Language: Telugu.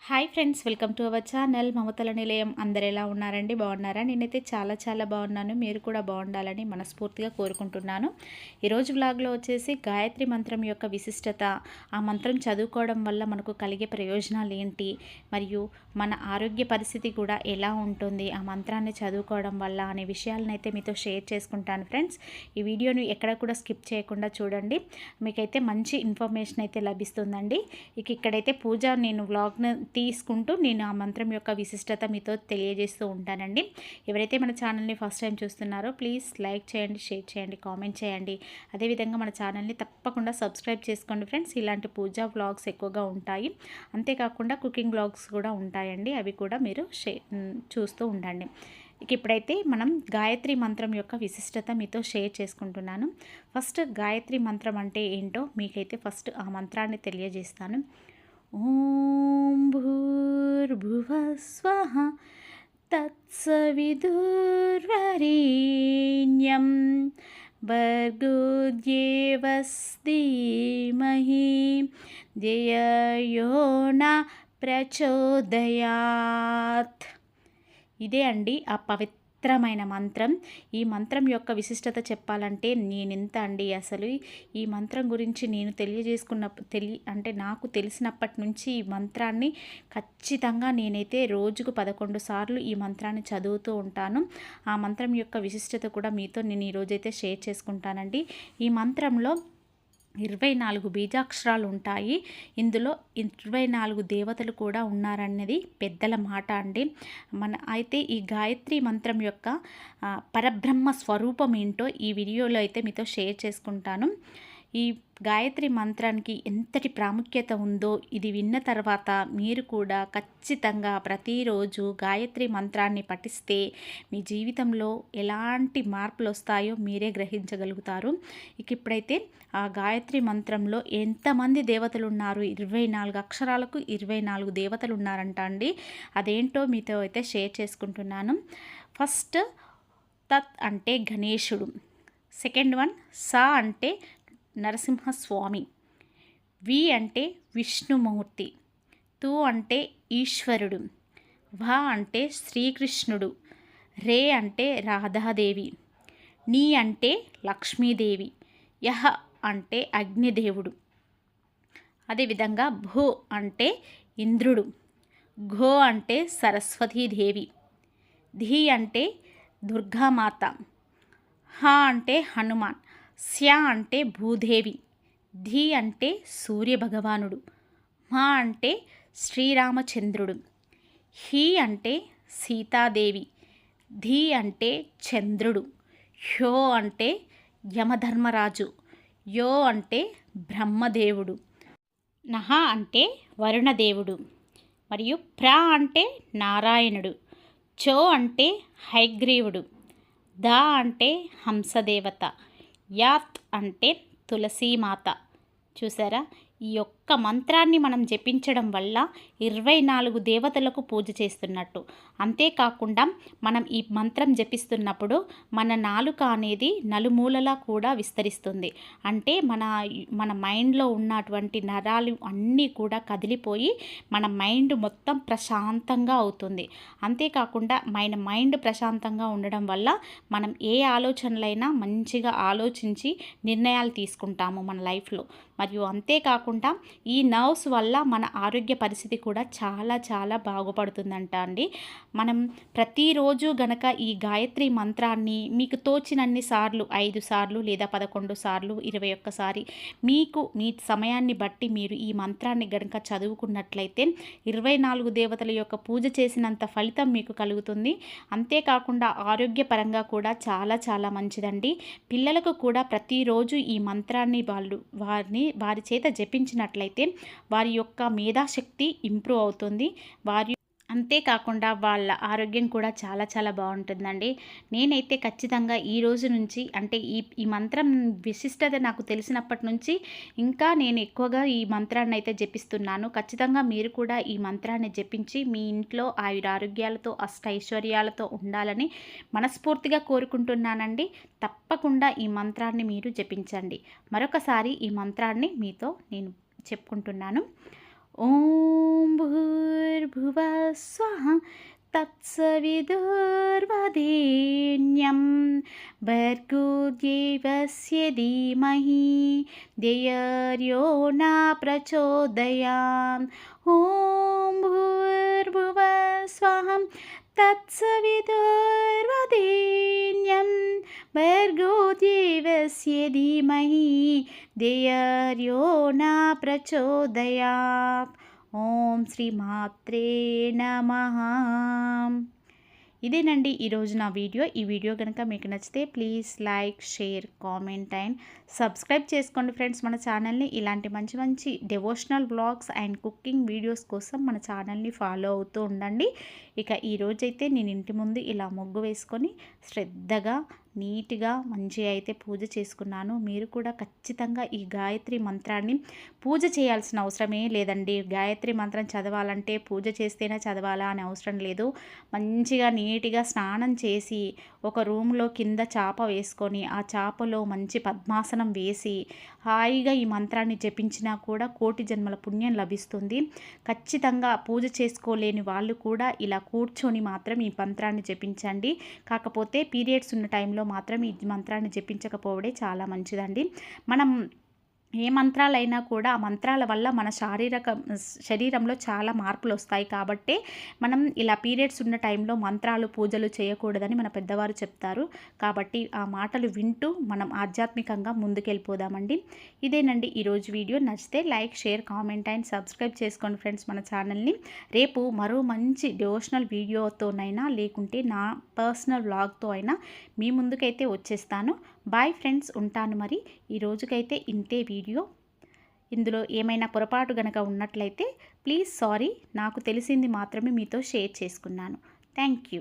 Hi friends, welcome to our channel మమతల నిలయం. అందరు ఎలా ఉన్నారండి? బాగున్నారా? నేనైతే చాలా బాగున్నాను. మీరు కూడా బాగుండాలని మనస్ఫూర్తిగా కోరుకుంటున్నాను. ఈరోజు వ్లాగ్లో వచ్చేసి గాయత్రి మంత్రం యొక్క విశిష్టత, ఆ మంత్రం చదువుకోవడం వల్ల మనకు కలిగే ప్రయోజనాలు ఏంటి, మరియు మన ఆరోగ్య పరిస్థితి కూడా ఎలా ఉంటుంది ఆ మంత్రాన్ని చదువుకోవడం వల్ల అనే విషయాలను అయితే మీతో షేర్ చేసుకుంటాను ఫ్రెండ్స్. ఈ వీడియోని ఎక్కడ కూడా స్కిప్ చేయకుండా చూడండి, మీకైతే మంచి ఇన్ఫర్మేషన్ అయితే లభిస్తుందండి. ఇక్కడైతే పూజ నేను వ్లాగ్ను తీసుకుంటూ నేను ఆ మంత్రం యొక్క విశిష్టత మీతో తెలియజేస్తూ ఉంటానండి. ఎవరైతే మన ఛానల్ని ఫస్ట్ టైం చూస్తున్నారో ప్లీజ్ లైక్ చేయండి, షేర్ చేయండి, కామెంట్ చేయండి. అదేవిధంగా మన ఛానల్ని తప్పకుండా సబ్స్క్రైబ్ చేసుకోండి ఫ్రెండ్స్. ఇలాంటి పూజా వ్లాగ్స్ ఎక్కువగా ఉంటాయి. అంతేకాకుండా కుకింగ్ వ్లాగ్స్ కూడా ఉంటాయండి, అవి కూడా మీరు చూస్తూ ఉండండి. ఇప్పుడైతే మనం గాయత్రి మంత్రం యొక్క విశిష్టత మీతో షేర్ చేసుకుంటున్నాను. ఫస్ట్ గాయత్రి మంత్రం అంటే ఏంటో మీకైతే ఫస్ట్ ఆ మంత్రాన్ని తెలియజేస్తాను. ఓం భూర్భువః స్వః తత్సవితుర్వరేణ్యం భర్గో దేవస్య ధీమహి ధియో నః ప్రచోదయాత్. ఇదే అండి ఆ పవిత్రమైన మంత్రం. ఈ మంత్రం యొక్క విశిష్టత చెప్పాలంటే నేనెంత అండి, అసలు ఈ మంత్రం గురించి నేను అంటే నాకు తెలిసినప్పటి నుంచి ఈ మంత్రాన్ని ఖచ్చితంగా నేనైతే రోజుకు 11 సార్లు ఈ మంత్రాన్ని చదువుతూ ఉంటాను. ఆ మంత్రం యొక్క విశిష్టత కూడా మీతో నేను ఈరోజైతే షేర్ చేసుకుంటానండి. ఈ మంత్రంలో 24 బీజాక్షరాలు ఉంటాయి. ఇందులో 24 దేవతలు కూడా ఉన్నారన్నది పెద్దల మాట అండి. అయితే ఈ గాయత్రి మంత్రం యొక్క పరబ్రహ్మ స్వరూపం ఏంటో ఈ వీడియోలో అయితే మీతో షేర్ చేసుకుంటాను. ఈ గాయత్రి మంత్రానికి ఎంతటి ప్రాముఖ్యత ఉందో ఇది విన్న తర్వాత మీరు కూడా ఖచ్చితంగా ప్రతిరోజు గాయత్రి మంత్రాన్ని పఠిస్తే మీ జీవితంలో ఎలాంటి మార్పులు వస్తాయో మీరే గ్రహించగలుగుతారు. ఇప్పుడైతే ఆ గాయత్రి మంత్రంలో ఎంతమంది దేవతలు ఉన్నారు, 24 అక్షరాలకు 24 దేవతలు ఉన్నారంట అండి. అదేంటో మీతో అయితే షేర్ చేసుకుంటున్నాను. ఫస్ట్ తత్ అంటే గణేశుడు, సెకండ్ వన్ సా అంటే నరసింహస్వామి, వి అంటే విష్ణుమూర్తి, తు అంటే ఈశ్వరుడు, వ అంటే శ్రీకృష్ణుడు, రే అంటే రాధాదేవి, నీ అంటే లక్ష్మీదేవి, యహ అంటే అగ్నిదేవుడు, అదేవిధంగా భూ అంటే ఇంద్రుడు, ఘో అంటే సరస్వతీదేవి, ధీ అంటే దుర్గామాత, హ అంటే హనుమాన్, స్య అంటే భూదేవి, ధీ అంటే సూర్యభగవానుడు, మా అంటే శ్రీరామచంద్రుడు, హీ అంటే సీతాదేవి, ధీ అంటే చంద్రుడు, హ్యో అంటే యమధర్మరాజు, యో అంటే బ్రహ్మదేవుడు, నహ అంటే వరుణదేవుడు, మరియు ప్ర అంటే నారాయణుడు, చో అంటే హయగ్రీవుడు, ద అంటే హంసదేవత, యాత్ అంటే తులసీమాత. చూసారా, ఈ యొక్క మంత్రాన్ని మనం జపించడం వల్ల 24 దేవతలకు పూజ చేస్తున్నట్టు. అంతేకాకుండా మనం ఈ మంత్రం జపిస్తున్నప్పుడు మన నాలుక అనేది నలుమూలలా కూడా విస్తరిస్తుంది. అంటే మన మైండ్లో ఉన్నటువంటి నరాలు అన్నీ కూడా కదిలిపోయి మన మైండ్ మొత్తం ప్రశాంతంగా అవుతుంది. అంతేకాకుండా మన మైండ్ ప్రశాంతంగా ఉండడం వల్ల మనం ఏ ఆలోచనలైనా మంచిగా ఆలోచించి నిర్ణయాలు తీసుకుంటాము మన లైఫ్లో. మరియు అంతేకాకుండా ఈ నర్వ్స్ వల్ల మన ఆరోగ్య పరిస్థితి కూడా చాలా బాగుపడుతుందంట అండి. మనం ప్రతిరోజు గనక ఈ గాయత్రి మంత్రాన్ని మీకు తోచినన్ని సార్లు 5 సార్లు లేదా 11 సార్లు 21 సారి మీకు మీ సమయాన్ని బట్టి మీరు ఈ మంత్రాన్ని గనక చదువుకున్నట్లయితే 24 దేవతల యొక్క పూజ చేసినంత ఫలితం మీకు కలుగుతుంది. అంతేకాకుండా ఆరోగ్యపరంగా కూడా చాలా మంచిదండి. పిల్లలకు కూడా ప్రతిరోజు ఈ మంత్రాన్ని వారి చేత జపించినట్లయితే వారి యొక్క మేధాశక్తి ఇంప్రూవ్ అవుతుంది. అంతేకాకుండా వాళ్ళ ఆరోగ్యం కూడా చాలా బాగుంటుందండి. నేనైతే ఖచ్చితంగా ఈ రోజు నుంచి అంటే ఈ మంత్రం విశిష్టత నాకు తెలిసినప్పటి నుంచి ఇంకా నేను ఎక్కువగా ఈ మంత్రాన్ని అయితే జపిస్తున్నాను. ఖచ్చితంగా మీరు కూడా ఈ మంత్రాన్ని జపించి మీ ఇంట్లో ఆయురారోగ్యాలతో అష్టైశ్వర్యాలతో ఉండాలని మనస్ఫూర్తిగా కోరుకుంటున్నానండి. తప్పకుండా ఈ మంత్రాన్ని మీరు జపించండి. మరొకసారి ఈ మంత్రాన్ని మీతో నేను చెప్పుకుంటున్నాను. ఓం భూర్ భూర్భువః స్వః తత్సవితుర్వరేణ్యం భర్గో దేవస్య ధీమహి ధియో నో ప్రచోదయాత్. ఓం భూర్భువః స్వః తత్సవితుర్వరేణ్యం భర్గో దేవస్య ధీమహి ధియో నో ప్రచోదయాత్. ఓం శ్రీ మాత్రే నమః. ఇదేనండి ఈరోజు నా వీడియో. ఈ వీడియో కనుక మీకు నచ్చితే please like, share, comment and subscribe చేసుకోండి ఫ్రెండ్స్ మన ఛానల్ని. ఇలాంటి మంచి మంచి devotional vlogs and cooking videos కోసం మన ఛానల్ని ఫాలో అవుతూ ఉండండి. ఇక ఈరోజైతే నేను ఇంటి ముందు ఇలా ముగ్గు వేసుకొని శ్రద్ధగా నీట్గా మంచిగా అయితే పూజ చేసుకున్నాను. మీరు కూడా ఖచ్చితంగా ఈ గాయత్రి మంత్రాన్ని పూజ చేయాల్సిన అవసరమే లేదండి. గాయత్రి మంత్రం చదవాలంటే పూజ చేస్తేనే చదవాలా అని అవసరం లేదు. మంచిగా నీట్గా స్నానం చేసి ఒక రూమ్లో కింద చాప వేసుకొని ఆ చాపలో మంచి పద్మాసనం వేసి హాయిగా ఈ మంత్రాన్ని జపించినా కూడా కోటి జన్మల పుణ్యం లభిస్తుంది. ఖచ్చితంగా పూజ చేసుకోలేని వాళ్ళు కూడా ఇలా కూర్చొని మాత్రం ఈ మంత్రాన్ని జపించండి. కాకపోతే పీరియడ్స్ ఉన్న టైంలో మాత్రం ఈ మంత్రాన్ని జపించకపోవడే చాలా మంచిదండి. మనం ఏ మంత్రాలైనా కూడా ఆ మంత్రాల వల్ల మన శరీరంలో చాలా మార్పులు వస్తాయి. కాబట్టి మనం ఇలా పీరియడ్స్ ఉన్న టైంలో మంత్రాలు పూజలు చేయకూడదని మన పెద్దవారు చెప్తారు. కాబట్టి ఆ మాటలు వింటూ మనం ఆధ్యాత్మికంగా ముందుకెళ్ళిపోదామండి. ఇదేనండి ఈరోజు వీడియో. నచ్చితే like, share, comment and subscribe చేసుకోండి ఫ్రెండ్స్ మన ఛానల్ని. రేపు మరో మంచి డివోషనల్ వీడియోతోనైనా లేకుంటే నా పర్సనల్ వ్లాగ్తో అయినా మీ ముందుకైతే వచ్చేస్తాను. బాయ్ ఫ్రెండ్స్, ఉంటాను మరి. ఈ రోజుకైతే ఇంతే వీడియో. ఇందులో ఏమైనా పొరపాటు గనక ఉన్నట్లయితే ప్లీజ్ సారీ. నాకు తెలిసింది మాత్రమే మీతో షేర్ చేసుకున్నాను. Thank you.